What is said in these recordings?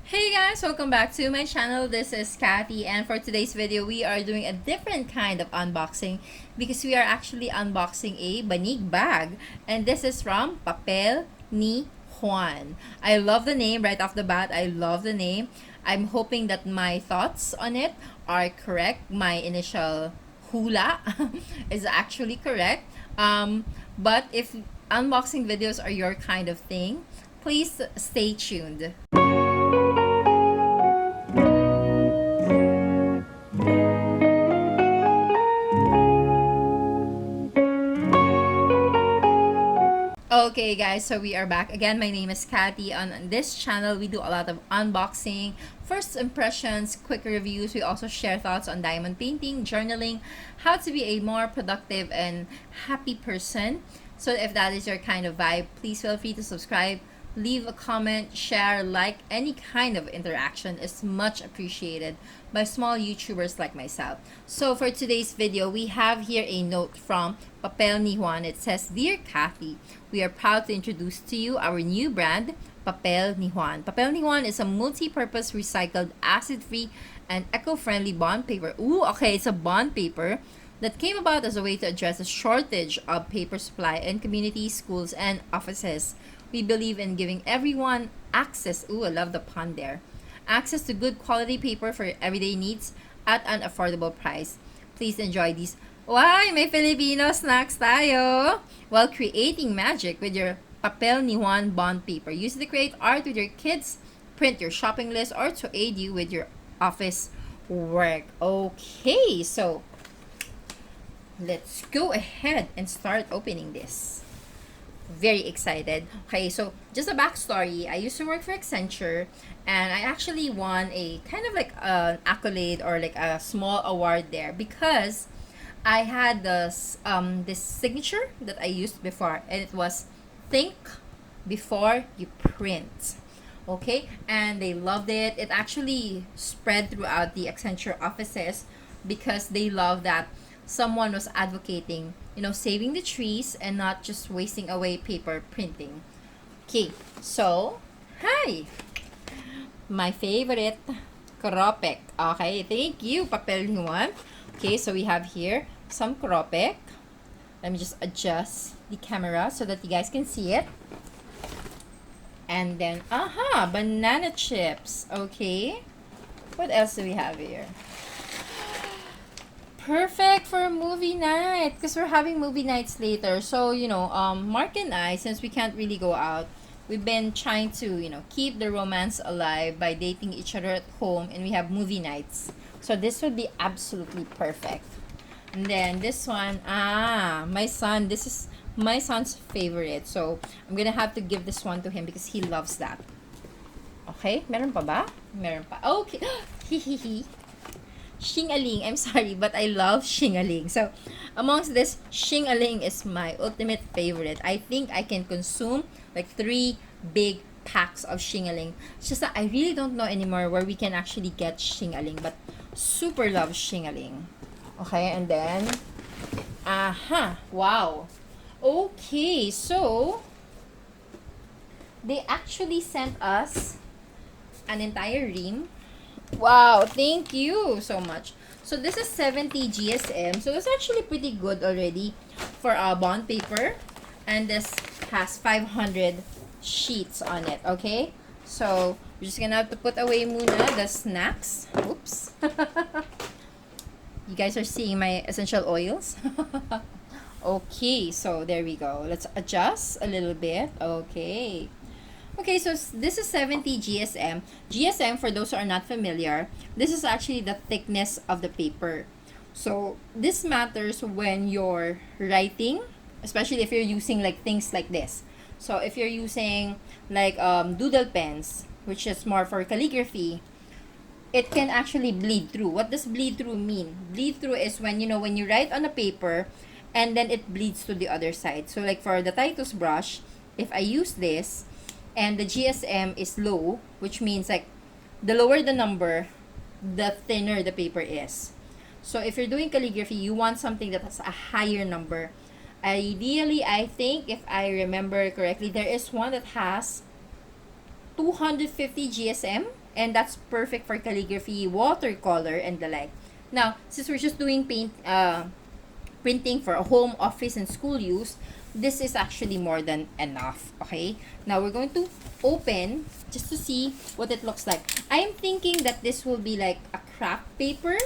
Hey guys, welcome back to my channel. This is Kathy, and for today's video we are doing a different kind of unboxing because we are actually unboxing a Banig bag, and this is from Papel ni Juan. I love the name right off the bat. I love the name. I'm hoping that my thoughts on it are correct. My initial hula is actually correct. But if unboxing videos are your kind of thing, please stay tuned. Okay guys, so we are back again. My name is Kathy. On this channel we do a lot of unboxing, first impressions, quick reviews. We also share thoughts on diamond painting, journaling, how to be a more productive and happy person. So if that is your kind of vibe, please feel free to subscribe, leave a comment, share, like. Any kind of interaction is much appreciated by small YouTubers like myself. So for today's video, we have here a note from Papel ni Juan. It says, "Dear Kathy, we are proud to introduce to you our new brand, Papel ni Juan. Papel ni Juan is a multi-purpose recycled, acid-free, and eco-friendly bond paper." Ooh, okay, it's a bond paper that came about as a way to address the shortage of paper supply in communities, schools, and offices. We believe in giving everyone access, ooh, I love the pun there, access to good quality paper for everyday needs at an affordable price. Please enjoy these. Why, may Filipino snacks tayo! While creating magic with your Papel ni Juan bond paper. Use it to create art with your kids, print your shopping list, or to aid you with your office work. Okay, so let's go ahead and start opening this. Very excited. Okay, so just a backstory. I used to work for Accenture, and I actually won a kind of like an accolade or like a small award there because I had this signature that I used before, and it was think before you print. Okay, and they loved it. It actually spread throughout the Accenture offices because they love that someone was advocating, saving the trees and not just wasting away paper printing. Okay, so, hi! My favorite, Kropek. Okay, thank you, Papel ni Juan. Okay, so we have here some Kropek. Let me just adjust the camera so that you guys can see it. And then, banana chips. Okay, what else do we have here? Perfect for a movie night because we're having movie nights later. So, Mark and I, since we can't really go out, we've been trying to, keep the romance alive by dating each other at home, and we have movie nights. So this would be absolutely perfect. And then this one, my son, this is my son's favorite. So I'm gonna have to give this one to him because he loves that. Okay, meron pa ba? Meron pa. Okay. Hihihi. Shingaling. I'm sorry, but I love Shingaling. So, amongst this, Shingaling is my ultimate favorite. I think I can consume like 3 big packs of Shingaling. It's just that I really don't know anymore where we can actually get Shingaling, but super love Shingaling. Okay, and then, wow. Okay, so, they actually sent us an entire ream. Wow, thank you so much. So this is 70 GSM. So it's actually pretty good already for bond paper. And this has 500 sheets on it, okay? So we're just gonna have to put away muna the snacks. Oops. You guys are seeing my essential oils. Okay, so there we go. Let's adjust a little bit. Okay. Okay, so this is 70 GSM. GSM, for those who are not familiar, this is actually the thickness of the paper. So this matters when you're writing, especially if you're using like things like this. So if you're using like doodle pens, which is more for calligraphy, it can actually bleed through. What does bleed through mean? Bleed through is when, when you write on a paper and then it bleeds to the other side. So like for the Titus brush, if I use this, and the GSM is low, which means like the lower the number, the thinner the paper is. So if you're doing calligraphy, you want something that has a higher number. Ideally, I think if I remember correctly, there is one that has 250 GSM and that's perfect for calligraphy, watercolor, and the like. Now, since we're just doing printing for a home, office, and school use, this is actually more than enough. Okay, now we're going to open just to see what it looks like. I am thinking that this will be like a craft paper.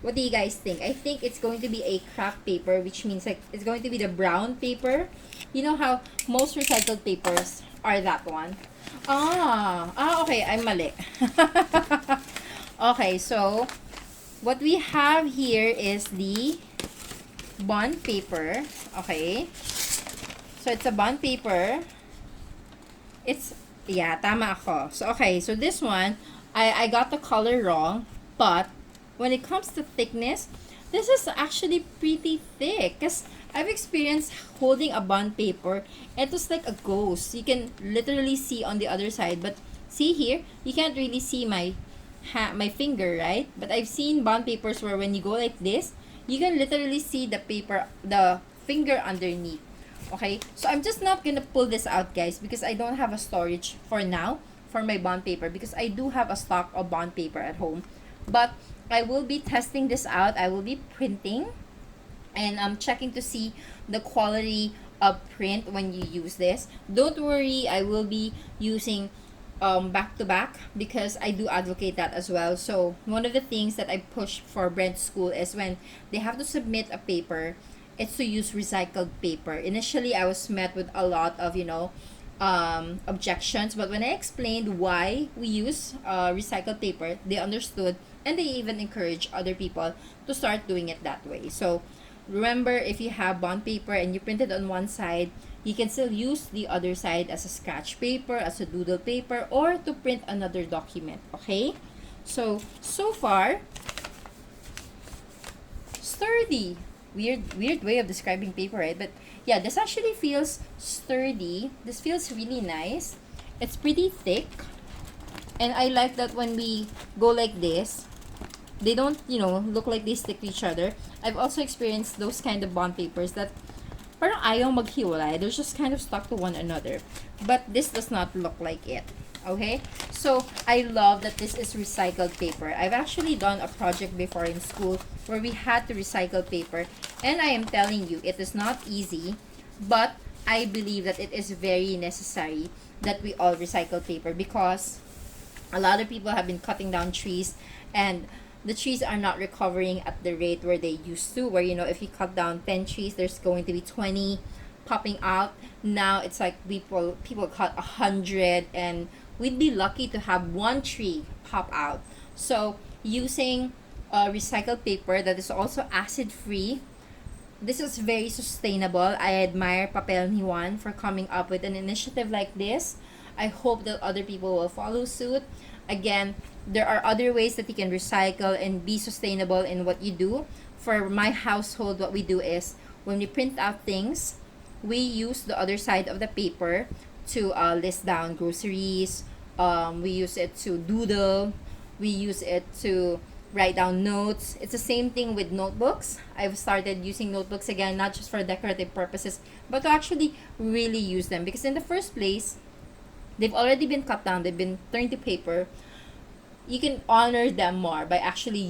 What do you guys think? I think it's going to be a craft paper, which means like it's going to be the brown paper. You know how most recycled papers are that one? Okay, I'm mali. Okay, so what we have here is the bond paper. Okay, so it's a bond paper. It's, yeah, tama ako. So, okay, so this one, I got the color wrong, but when it comes to thickness, this is actually pretty thick, because I've experienced holding a bond paper. It was like a ghost. You can literally see on the other side, but see here, you can't really see my finger, right? But I've seen bond papers where when you go like this, you can literally see the paper, the finger underneath. Okay, so I'm just not gonna pull this out, guys, because I don't have a storage for now for my bond paper, because I do have a stock of bond paper at home. But I will be testing this out. I will be printing, and I'm checking to see the quality of print when you use this. Don't worry, I will be using back to back, because I do advocate that as well. So one of the things that I push for Brent School is when they have to submit a paper, it's to use recycled paper. Initially, I was met with a lot of, objections, but when I explained why we use recycled paper, they understood, and they even encourage other people to start doing it that way. So remember, if you have bond paper and you print it on one side, you can still use the other side as a scratch paper, as a doodle paper, or to print another document. Okay, so far, sturdy. Weird way of describing paper, right? But yeah, this actually feels sturdy. This feels really nice. It's pretty thick, and I like that when we go like this, they don't, look like they stick to each other. I've also experienced those kind of bond papers that parang ayaw maghiwalay. They're just kind of stuck to one another. But this does not look like it. Okay? So, I love that this is recycled paper. I've actually done a project before in school where we had to recycle paper. And I am telling you, it is not easy. But I believe that it is very necessary that we all recycle paper, because a lot of people have been cutting down trees, and the trees are not recovering at the rate where they used to, where if you cut down 10 trees, there's going to be 20 popping out. Now it's like people cut 100, and we'd be lucky to have one tree pop out. So using recycled paper that is also acid free, this is very sustainable. I admire Papel ni Juan for coming up with an initiative like this. I hope that other people will follow suit. Again, there are other ways that you can recycle and be sustainable in what you do. For my household, what we do is when we print out things, we use the other side of the paper to list down groceries. We use it to doodle. We use it to write down notes. It's the same thing with notebooks. I've started using notebooks again, not just for decorative purposes, but to actually really use them. Because in the first place, they've already been cut down. They've been turned to paper. You can honor them more by actually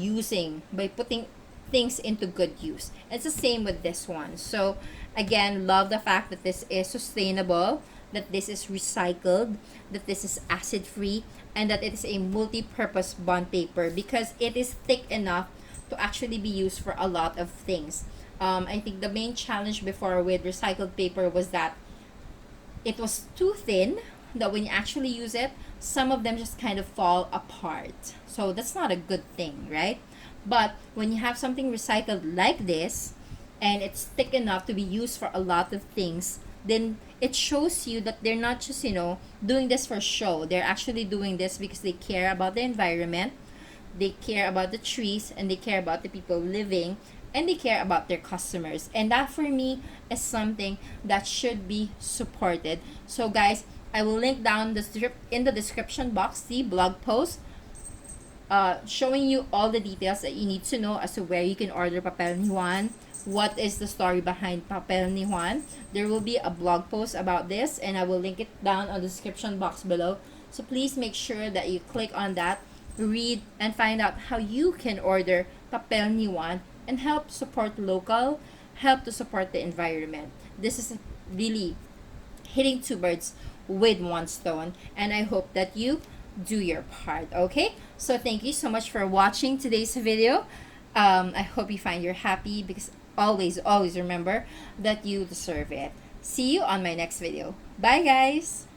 by putting things into good use. It's the same with this one. So, again, love the fact that this is sustainable, that this is recycled, that this is acid-free, and that it is a multi-purpose bond paper, because it is thick enough to actually be used for a lot of things. I think the main challenge before with recycled paper was that it was too thin, that when you actually use it, some of them just kind of fall apart. So that's not a good thing, right? But when you have something recycled like this, and it's thick enough to be used for a lot of things, then it shows you that they're not just, doing this for show. They're actually doing this because they care about the environment, they care about the trees, and they care about the people living, and they care about their customers. And that, for me, is something that should be supported. So guys, I will link down in the description box the blog post showing you all the details that you need to know as to where you can order Papel ni Juan, what is the story behind Papel ni Juan. There will be a blog post about this, and I will link it down on the description box below, So please make sure that you click on that, read, and find out how you can order Papel ni Juan and help support local, help to support the environment. This is really hitting two birds with one stone, and I hope that you do your part. Okay, so thank you so much for watching today's video. I hope you find you're happy, because always remember that you deserve it. See you on my next video. Bye guys.